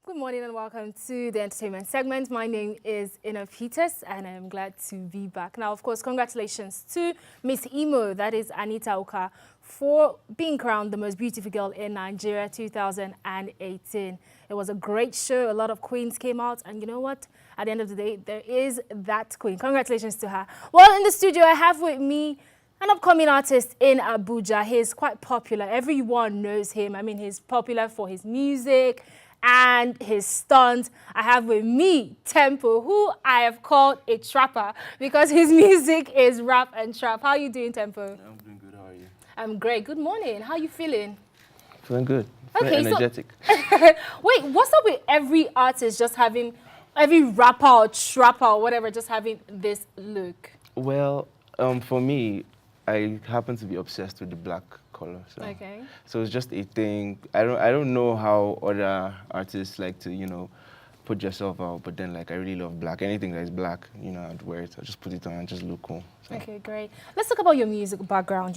Good morning and welcome to the entertainment segment. My name is Ina Peters and I'm glad to be back. Now, of course, congratulations to Miss Imo, that is Anita Oka, for being crowned the most beautiful girl in Nigeria 2018. It was a great show. A lot of queens came out and you know what? At the end of the day, there is that queen. Congratulations to her. Well, in the studio, I have with me an upcoming artist in Abuja. He's quite popular. Everyone knows him. I mean, he's popular for his music and his stunts. I have with me Tempo, who I have called a trapper because his music is rap and trap. How are you doing, Tempo? I'm doing good. How are you? I'm great. Good morning. How are you feeling? Feeling good. Feeling energetic. Wait, what's up with every artist just having, every rapper or trapper or whatever, just having this look? Well, for me, I happen to be obsessed with the black color. So it's just a thing. I don't know how other artists like to, put yourself out, but then like I really love black. Anything that is black, I'd wear it. I just put it on and just look cool. So. Okay, great. Let's talk about your music background,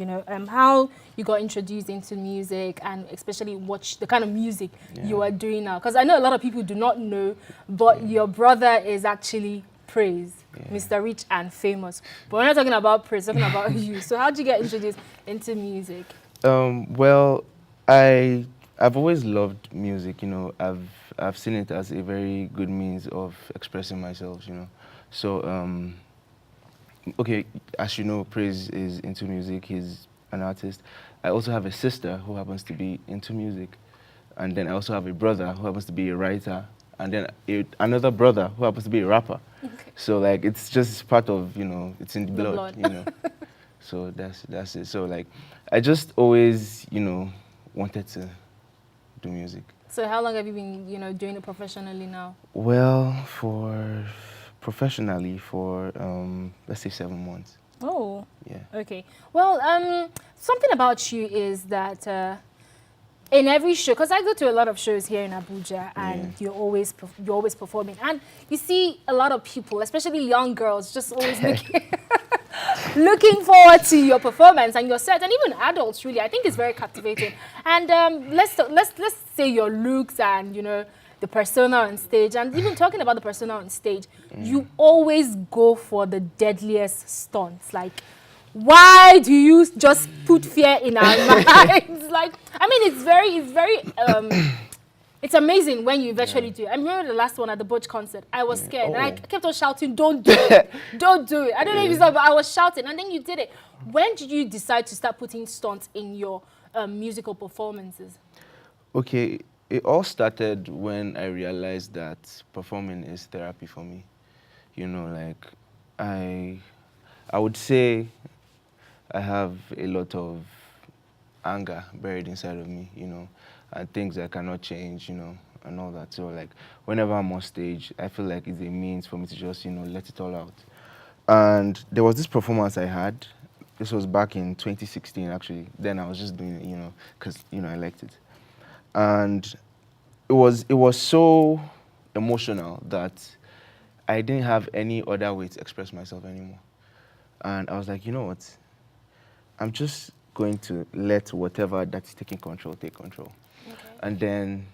how you got introduced into music and especially what the kind of music you are doing now. Because I know a lot of people do not know, but your brother is actually Praise, Mr. Rich and Famous. But we're not talking about Praise, we're talking about you. So how did you get introduced into music? Well, I've always loved music, I've seen it as a very good means of expressing myself, So, okay, as you know, Praise is into music, he's an artist. I also have a sister who happens to be into music. And then I also have a brother who happens to be a writer. And then another brother who happens to be a rapper. Okay. So like, it's just part of, it's in the blood. So that's it. So like, I just always, wanted to do music. So how long have you been, doing it professionally now? Well, professionally for, let's say 7 months. Oh. Yeah. Okay. Well, something about you is that in every show, because I go to a lot of shows here in Abuja, and you're always performing, and you see a lot of people, especially young girls, just always looking forward to your performance and your set, and even adults. Really, I think it's very captivating. And let's say your looks and the persona on stage, and even talking about the persona on stage, you always go for the deadliest stunts, like. Why do you just put fear in our minds? Like, I mean, it's amazing when you eventually do it. I remember the last one at the Butch concert. I was scared, and I kept on shouting, "Don't do it! Don't do it!" I don't know if you saw, but I was shouting, and then you did it. When did you decide to start putting stunts in your musical performances? Okay, it all started when I realized that performing is therapy for me. Like, I would say I have a lot of anger buried inside of me, and things I cannot change, and all that. So like, whenever I'm on stage, I feel like it's a means for me to just, let it all out. And there was this performance I had. This was back in 2016, actually. Then I was just doing it, because, I liked it. And it was so emotional that I didn't have any other way to express myself anymore. And I was like, you know what? I'm just going to let whatever that's taking control take control. Okay. And then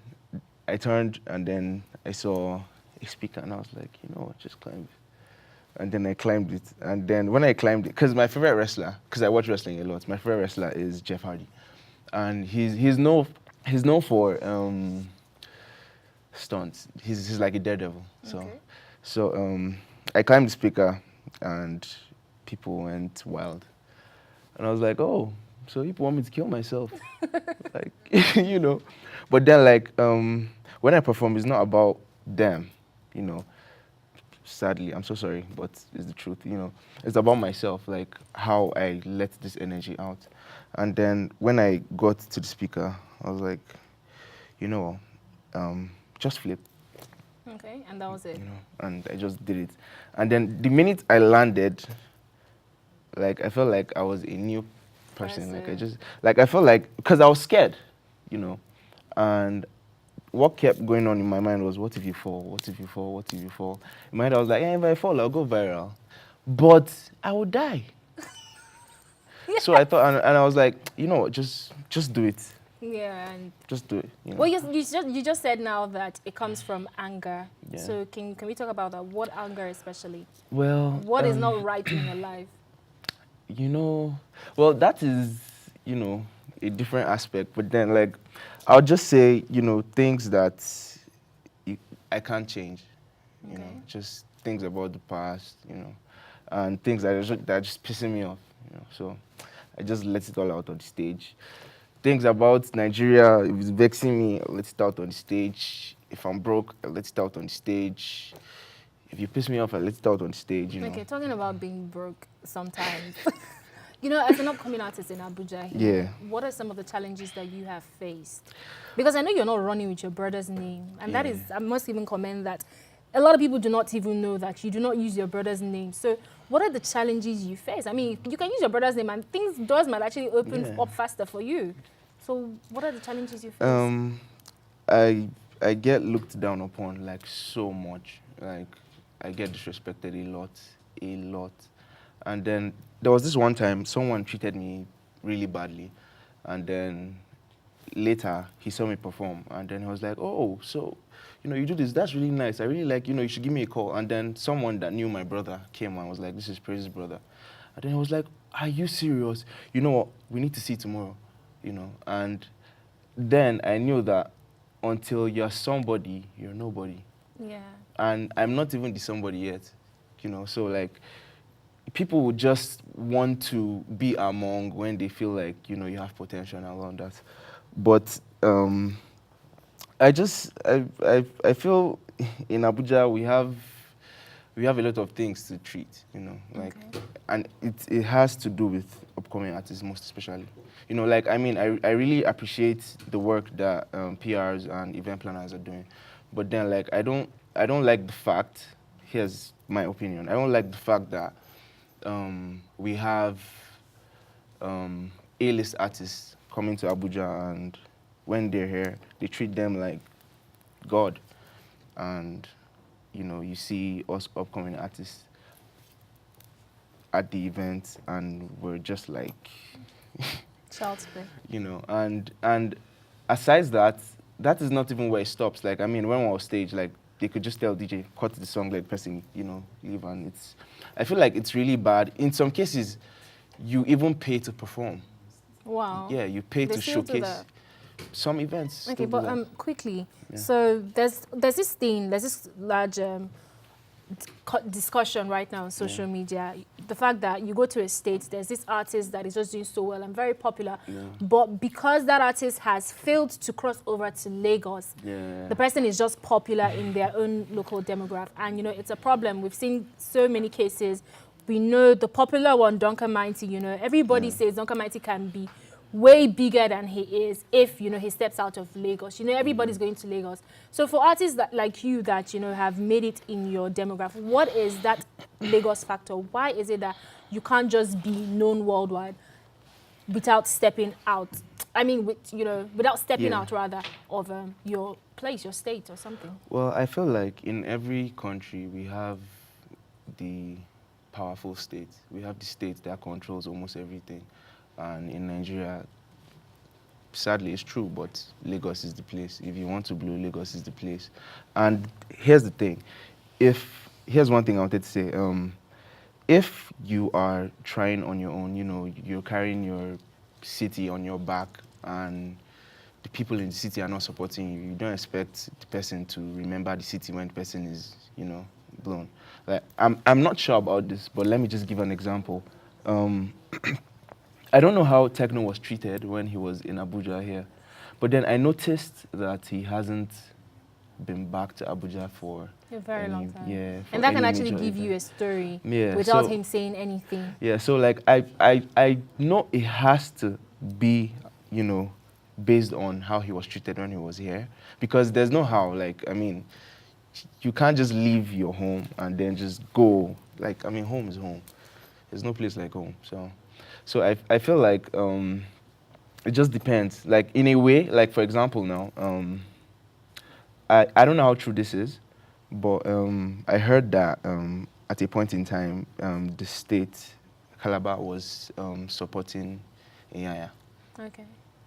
I turned and then I saw a speaker and I was like, just climb it. And then I climbed it. And then when I climbed it, because my favorite wrestler, because I watch wrestling a lot, my favorite wrestler is Jeff Hardy. And he's known for stunts. He's like a daredevil. So I climbed the speaker and people went wild. And I was like, oh, so people want me to kill myself. Like, But then, like, when I perform, it's not about them, Sadly, I'm so sorry, but it's the truth, It's about myself, like, how I let this energy out. And then when I got to the speaker, I was like, just flip. Okay, and that was it. And I just did it. And then the minute I landed, like, I felt like I was a new person. Like, I felt like, because I was scared, and what kept going on in my mind was, what if you fall? What if you fall? What if you fall? In my head, I was like, if I fall, I'll go viral. But I would die. So I thought, and I was like, just do it. Yeah, and Just do it. You know. well, you just said now that it comes from anger. Yeah. So can we talk about that? What anger especially? Well, What is not right in your life? you know, well, that is, a different aspect. But then, like, I'll just say, things that you, I can't change. Okay. Just things about the past, and things that are just pissing me off. So I just let it all out on the stage. Things about Nigeria, if it's vexing me, I let it out on the stage. If I'm broke, I let it out on the stage. If you piss me off, I let it out on the stage. Okay, talking about being broke sometimes. As an upcoming artist in Abuja here, Yeah. what are some of the challenges that you have faced? Because I know you're not running with your brother's name. And that Yeah. is, I must even comment that a lot of people do not even know that you do not use your brother's name. So what are the challenges you face? I mean, you can use your brother's name and doors might actually open Yeah. up faster for you. So what are the challenges you face? I get looked down upon like so much. Like I get disrespected a lot. And then there was this one time someone treated me really badly, and then later he saw me perform, and then he was like, "Oh, so you do this? That's really nice. I really like. You should give me a call." And then someone that knew my brother came and was like, "This is Praise's brother," and then he was like, "Are you serious? You know what? We need to see tomorrow." And then I knew that until you're somebody, you're nobody. Yeah. And I'm not even the somebody yet, So like, people would just want to be among when they feel like you have potential and all that. But I feel in Abuja we have a lot of things to treat, like, Okay. and it has to do with upcoming artists most especially. Like, I mean, I really appreciate the work that PRs and event planners are doing, but then like I don't like the fact. Here's my opinion. I don't like the fact that we have A-list artists coming to Abuja, and when they're here, they treat them like God, and you see us upcoming artists at the event, and we're just like, Child's play. and aside that is not even where it stops. Like, I mean, when we're on stage, like, they could just tell DJ, cut the song, let the person, leave, and I feel like it's really bad. In some cases, you even pay to perform. Wow. Yeah, you pay They to still do showcase. that. Some events Okay, still do but that. quickly. Yeah. So there's this large discussion right now on social media. The fact that you go to a state, there's this artist that is just doing so well and very popular, but because that artist has failed to cross over to Lagos, the person is just popular in their own local demographic, and it's a problem. We've seen so many cases. We know the popular one, Duncan Mighty. Everybody says Duncan Mighty can be way bigger than he is if he steps out of Lagos. Everybody's going to Lagos. So for artists like you that have made it in your demographic, what is that Lagos factor? Why is it that you can't just be known worldwide without stepping out? I mean, without stepping out rather of your place, your state, or something. Well, I feel like in every country we have the powerful state. We have the state that controls almost everything. And in Nigeria, sadly, it's true, but Lagos is the place. If you want to blow, Lagos is the place. And here's the thing. Here's one thing I wanted to say. If you are trying on your own, you're carrying your city on your back, and the people in the city are not supporting you, you don't expect the person to remember the city when the person is, blown. Like, I'm not sure about this, but let me just give an example. I don't know how Techno was treated when he was in Abuja here, but then I noticed that he hasn't been back to Abuja for a very long time. Yeah, and that can any actually major give you a event. story Yeah, without so- him saying anything. Yeah, so like I know it has to be, based on how he was treated when he was here, because there's no how. Like, I mean, you can't just leave your home and then just go. Like, I mean, home is home. There's no place like home. So I feel like it just depends. Like, in a way, like, for example now, I don't know how true this is, but I heard that at a point in time, the state, Calabar, was supporting Iyaya. Okay.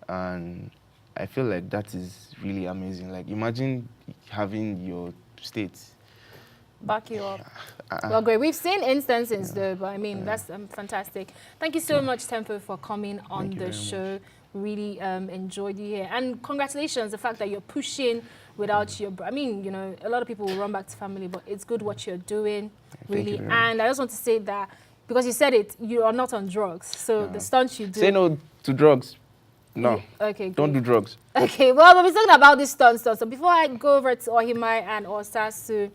And I feel like that is really amazing. Like, imagine having your state back you up. Well, great. We've seen instances though, but I mean, that's fantastic. Thank you so much, Tempo, for coming on the show. Really enjoyed you here. And congratulations, the fact that you're pushing without your... I mean, you know, a lot of people will run back to family, but it's good what you're doing, really. And I just want to say that, because you said it, you are not on drugs. So the stunts you do... Say no to drugs. No. Okay, good. Don't do drugs. Okay, well, we're talking about this stunt stuff. So before I go over to Ohimai and Osasu,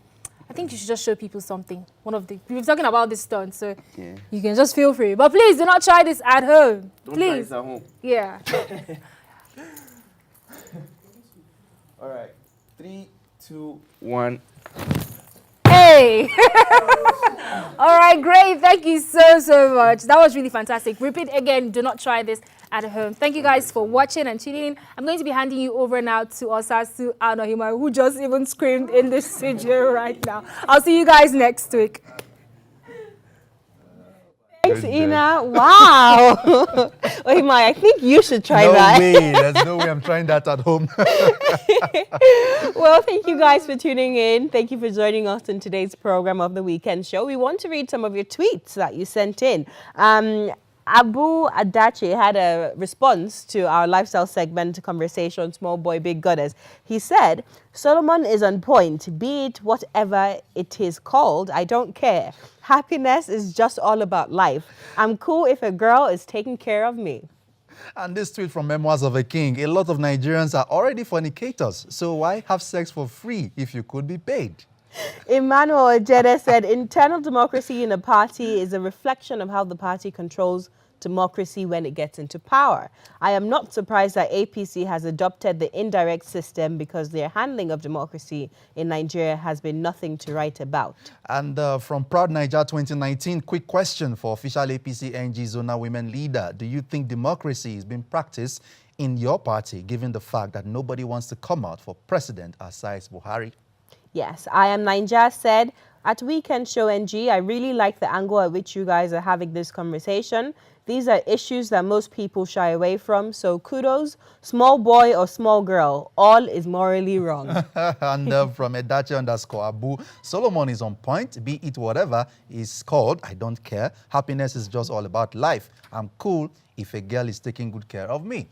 I think you should just show people something. We're talking about this stunt, so you can just feel free. But please do not try this at home. Don't please. try this at home. Yeah. All right. 3, 2, 1. Hey! All right, great. Thank you so much. That was really fantastic. Repeat again, do not try this at home. Thank you guys for watching and tuning in. I'm going to be handing you over now to Osasu and Ohimai, who just even screamed in the studio right now. I'll see you guys next week. Thanks, Ina. Wow. Ohimai, I think you should try that. No way. There's no way I'm trying that at home. Well, thank you guys for tuning in. Thank you for joining us in today's program of The Weekend Show. We want to read some of your tweets that you sent in. Abu Adache had a response to our lifestyle segment conversation, Small Boy, Big Goddess. He said, Solomon is on point, be it whatever it is called, I don't care. Happiness is just all about life. I'm cool if a girl is taking care of me. And this tweet from Memoirs of a King, a lot of Nigerians are already fornicators, so why have sex for free if you could be paid? Emmanuel Ojede said, internal democracy in a party is a reflection of how the party controls democracy when it gets into power. I am not surprised that APC has adopted the indirect system because their handling of democracy in Nigeria has been nothing to write about. And from Proud Niger 2019, quick question for official APC NG Zona women leader. Do you think democracy is being practiced in your party, given the fact that nobody wants to come out for president aside Buhari? Yes, I am Ninja said, at Weekend Show NG, I really like the angle at which you guys are having this conversation. These are issues that most people shy away from, so kudos, small boy or small girl, all is morally wrong. And from Edache_Abu, Solomon is on point, be it whatever is called, I don't care. Happiness is just all about life. I'm cool if a girl is taking good care of me.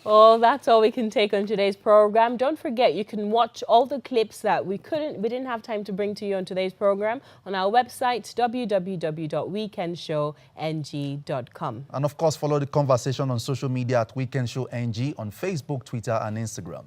Well, that's all we can take on today's program. Don't forget, you can watch all the clips that we didn't have time to bring to you on today's program on our website, www.weekendshowng.com. And of course, follow the conversation on social media at Weekend Show NG on Facebook, Twitter, and Instagram.